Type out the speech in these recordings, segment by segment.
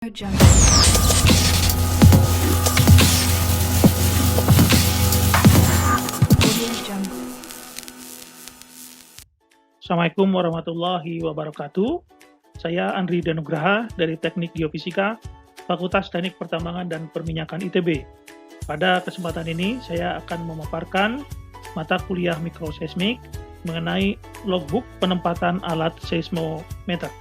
Jungle. Audio Jungle. Assalamualaikum warahmatullahi wabarakatuh. Saya Andri Danugraha dari Teknik Geofisika, Fakultas Teknik Pertambangan dan Perminyakan ITB. Pada kesempatan ini, saya akan memaparkan mata kuliah mikroseismik mengenai logbook penempatan alat seismometer.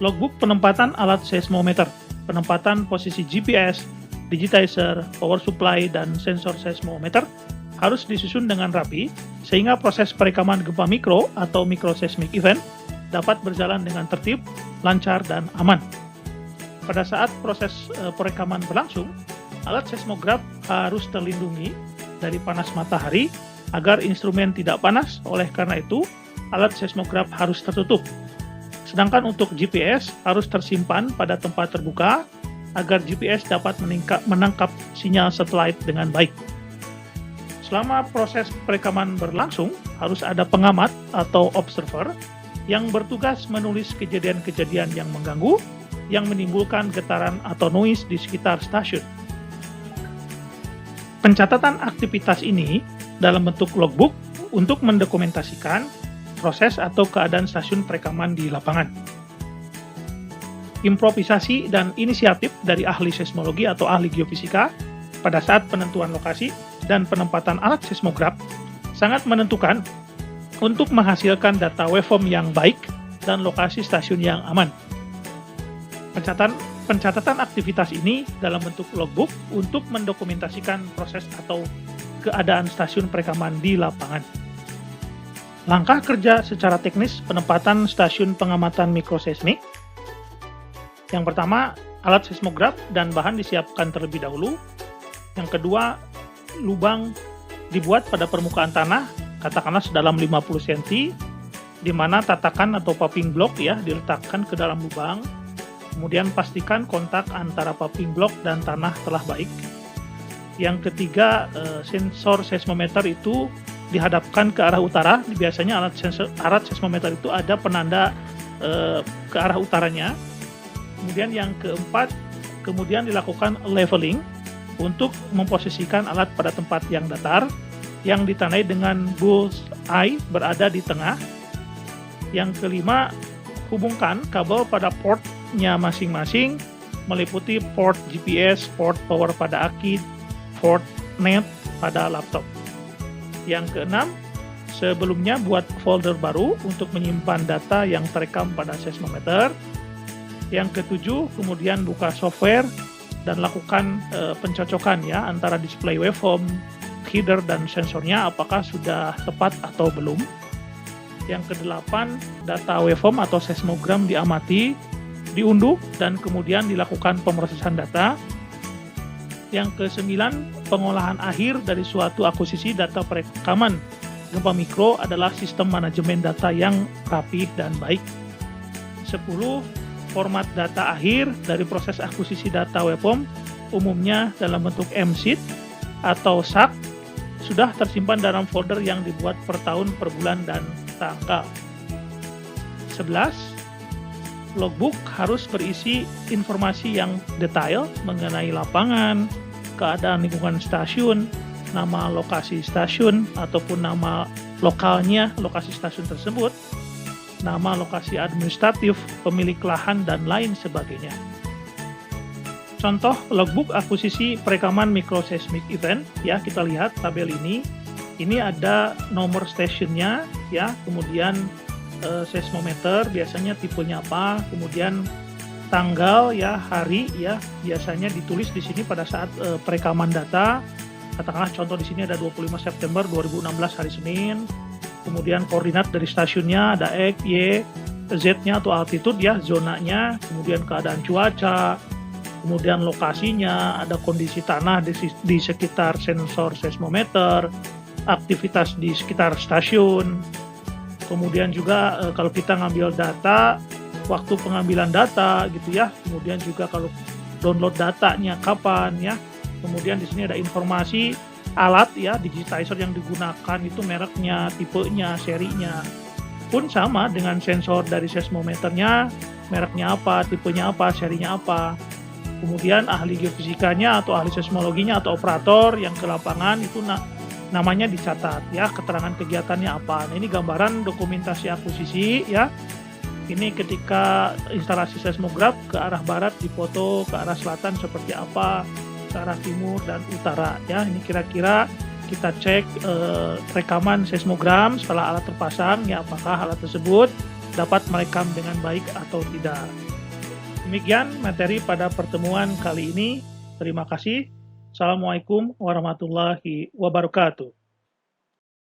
Logbook penempatan alat seismometer, penempatan posisi GPS, digitizer, power supply, dan sensor seismometer harus disusun dengan rapi sehingga proses perekaman gempa mikro atau microseismic event dapat berjalan dengan tertib, lancar, dan aman. Pada saat proses perekaman berlangsung, alat seismograf harus terlindungi dari panas matahari agar instrumen tidak panas. Oleh karena itu, alat seismograf harus tertutup. Sedangkan untuk GPS harus tersimpan pada tempat terbuka agar GPS dapat menangkap sinyal satelit dengan baik. Selama proses perekaman berlangsung, harus ada pengamat atau observer yang bertugas menulis kejadian-kejadian yang mengganggu, yang menimbulkan getaran atau noise di sekitar stasiun. Pencatatan aktivitas ini dalam bentuk logbook untuk mendokumentasikan proses atau keadaan stasiun perekaman di lapangan. Improvisasi dan inisiatif dari ahli seismologi atau ahli geofisika pada saat penentuan lokasi dan penempatan alat seismograf sangat menentukan untuk menghasilkan data waveform yang baik dan lokasi stasiun yang aman. Pencatatan aktivitas ini dalam bentuk logbook untuk mendokumentasikan proses atau keadaan stasiun perekaman di lapangan. Langkah kerja secara teknis penempatan stasiun pengamatan mikroseismik. Yang pertama, alat seismograf dan bahan disiapkan terlebih dahulu. Yang kedua, lubang dibuat pada permukaan tanah, katakanlah sedalam 50 cm, di mana tatakan atau popping block ya diletakkan ke dalam lubang. Kemudian pastikan kontak antara popping block dan tanah telah baik. Yang ketiga, sensor seismometer itu dihadapkan ke arah utara. Biasanya alat seismometer itu ada penanda ke arah utaranya. Kemudian yang keempat, kemudian dilakukan leveling untuk memposisikan alat pada tempat yang datar, yang ditandai dengan bull's eye berada di tengah. Yang kelima, hubungkan kabel pada portnya masing-masing, meliputi port GPS, port power pada aki, port net pada laptop. Yang keenam, sebelumnya buat folder baru untuk menyimpan data yang terekam pada seismometer. Yang ketujuh, kemudian buka software dan lakukan pencocokan ya antara display waveform, header, dan sensornya apakah sudah tepat atau belum. Yang kedelapan, data waveform atau seismogram diamati, diunduh, dan kemudian dilakukan pemrosesan data. Yang kesembilan, pengolahan akhir dari suatu akuisisi data perekaman gempa mikro adalah sistem manajemen data yang rapih dan baik. 10. Format data akhir dari proses akuisisi data waveform umumnya dalam bentuk MSheet atau SAC sudah tersimpan dalam folder yang dibuat per tahun, per bulan, dan tanggal. 11. Logbook harus berisi informasi yang detail mengenai lapangan, keadaan lingkungan stasiun, nama lokasi stasiun ataupun nama lokalnya lokasi stasiun tersebut, nama lokasi administratif, pemilik lahan, dan lain sebagainya. Contoh logbook akuisisi perekaman microseismic event ya, kita lihat tabel ini. Ini ada nomor stasiunnya ya, kemudian seismometer biasanya tipenya apa, kemudian tanggal ya, hari ya, biasanya ditulis di sini pada saat perekaman data. Katakanlah contoh di sini ada 25 September 2016 hari Senin. Kemudian koordinat dari stasiunnya ada X, Y, Z-nya atau altitude ya, zonanya, kemudian keadaan cuaca, kemudian lokasinya, ada kondisi tanah di sekitar sensor seismometer, aktivitas di sekitar stasiun. Kemudian juga kalau kita ngambil data, waktu pengambilan data gitu ya. Kemudian juga kalau download datanya kapan ya. Kemudian di sini ada informasi alat ya, digitizer yang digunakan itu mereknya, tipenya, serinya. pun sama dengan sensor dari seismometernya, mereknya apa, tipenya apa, serinya apa. Kemudian ahli geofisikanya atau ahli seismologinya atau operator yang ke lapangan itu namanya dicatat ya, keterangan kegiatannya apa. Nah, ini gambaran dokumentasi akuisisi ya. Ini ketika instalasi seismograf ke arah barat difoto, ke arah selatan seperti apa, ke arah timur dan utara ya. Ini kira-kira kita cek rekaman seismogram setelah alat terpasang ya, apakah alat tersebut dapat merekam dengan baik atau tidak. Demikian materi pada pertemuan kali ini. Terima kasih. Assalamualaikum warahmatullahi wabarakatuh.